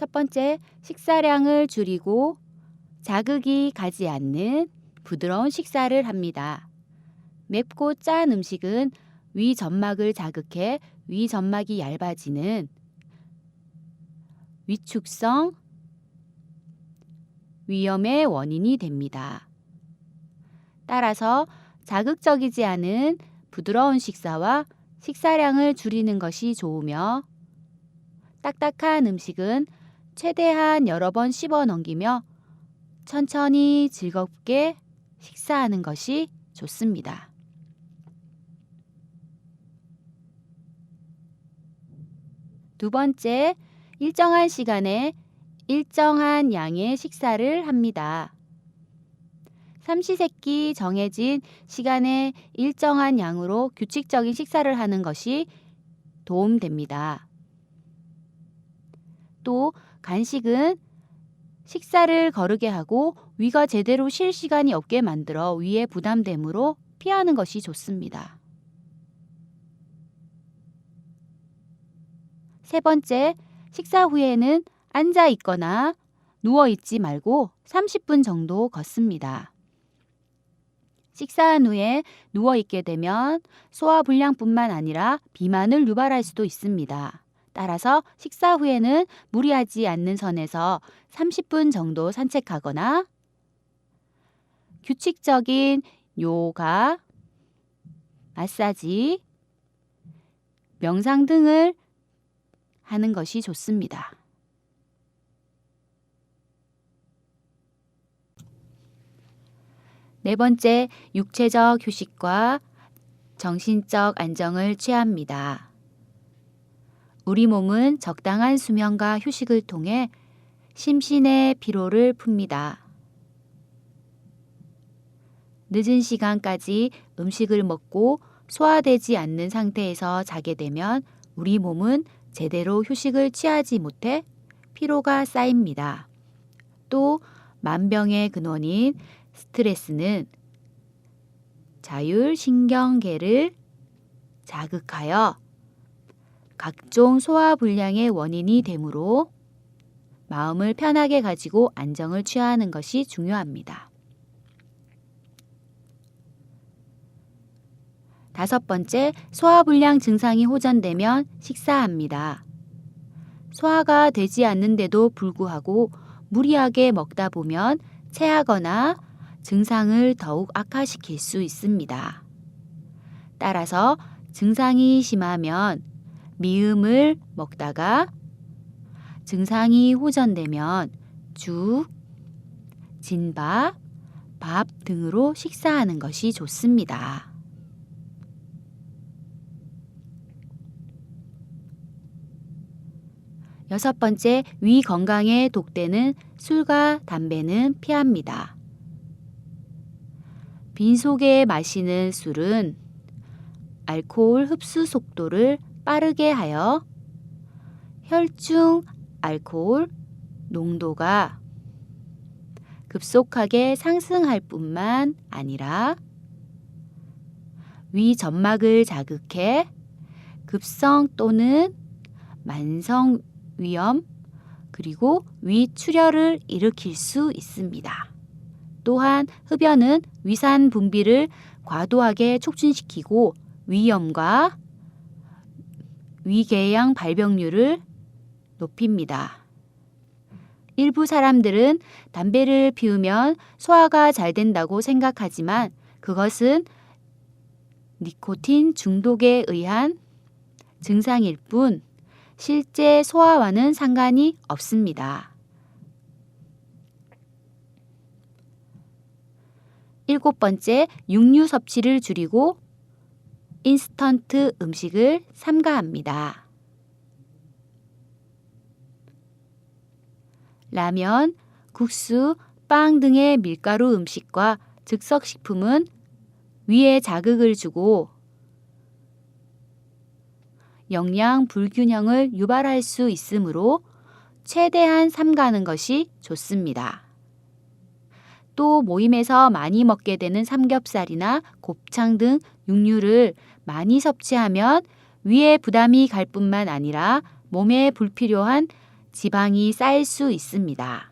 첫 번째, 식사량을 줄이고 자극이 가지 않는 부드러운 식사를 합니다. 맵고 짠 음식은 위 점막을 자극해 위 점막이 얇아지는 위축성 위염의 원인이 됩니다. 따라서 자극적이지 않은 부드러운 식사와 식사량을 줄이는 것이 좋으며 딱딱한 음식은 최대한 여러 번 씹어 넘기며 천천히 즐겁게 식사하는 것이 좋습니다. 두 번째, 일정한 시간에 일정한 양의 식사를 합니다. 삼시세끼 정해진 시간에 일정한 양으로 규칙적인 식사를 하는 것이 도움됩니다. 또 간식은 식사를 거르게 하고 위가 제대로 쉴 시간이 없게 만들어 위에 부담되므로 피하는 것이 좋습니다. 세 번째, 식사 후에는 앉아 있거나 누워 있지 말고 30분 정도 걷습니다. 식사한 후에 누워 있게 되면 소화불량뿐만 아니라 비만을 유발할 수도 있습니다. 따라서 식사 후에는 무리하지 않는 선에서 30분 정도 산책하거나 규칙적인 요가, 마사지, 명상 등을 하는 것이 좋습니다. 네 번째, 육체적 휴식과 정신적 안정을 취합니다. 우리 몸은 적당한 수면과 휴식을 통해 심신의 피로를 풉니다. 늦은 시간까지 음식을 먹고 소화되지 않는 상태에서 자게 되면 우리 몸은 제대로 휴식을 취하지 못해 피로가 쌓입니다. 또 만병의 근원인 스트레스는 자율신경계를 자극하여 각종 소화불량의 원인이 되므로 마음을 편하게 가지고 안정을 취하는 것이 중요합니다. 다섯 번째, 소화불량 증상이 호전되면 식사합니다. 소화가 되지 않는데도 불구하고 무리하게 먹다 보면 체하거나 증상을 더욱 악화시킬 수 있습니다. 따라서 증상이 심하면 미음을 먹다가 증상이 호전되면 죽, 진밥, 밥 등으로 식사하는 것이 좋습니다. 여섯 번째, 위 건강에 독되는 술과 담배는 피합니다. 빈속에 마시는 술은 알코올 흡수 속도를 빠르게 하여 혈중 알코올 농도가 급속하게 상승할 뿐만 아니라 위 점막을 자극해 급성 또는 만성 위염 그리고 위출혈을 일으킬 수 있습니다. 또한 흡연은 위산 분비를 과도하게 촉진시키고 위염과 위궤양 발병률을 높입니다. 일부 사람들은 담배를 피우면 소화가 잘 된다고 생각하지만 그것은 니코틴 중독에 의한 증상일 뿐 실제 소화와는 상관이 없습니다. 일곱 번째, 육류 섭취를 줄이고 인스턴트 음식을 삼가합니다. 라면, 국수, 빵 등의 밀가루 음식과 즉석식품은 위에 자극을 주고 영양 불균형을 유발할 수 있으므로 최대한 삼가는 것이 좋습니다. 또 모임에서 많이 먹게 되는 삼겹살이나 곱창 등 육류를 많이 섭취하면 위에 부담이 갈 뿐만 아니라 몸에 불필요한 지방이 쌓일 수 있습니다.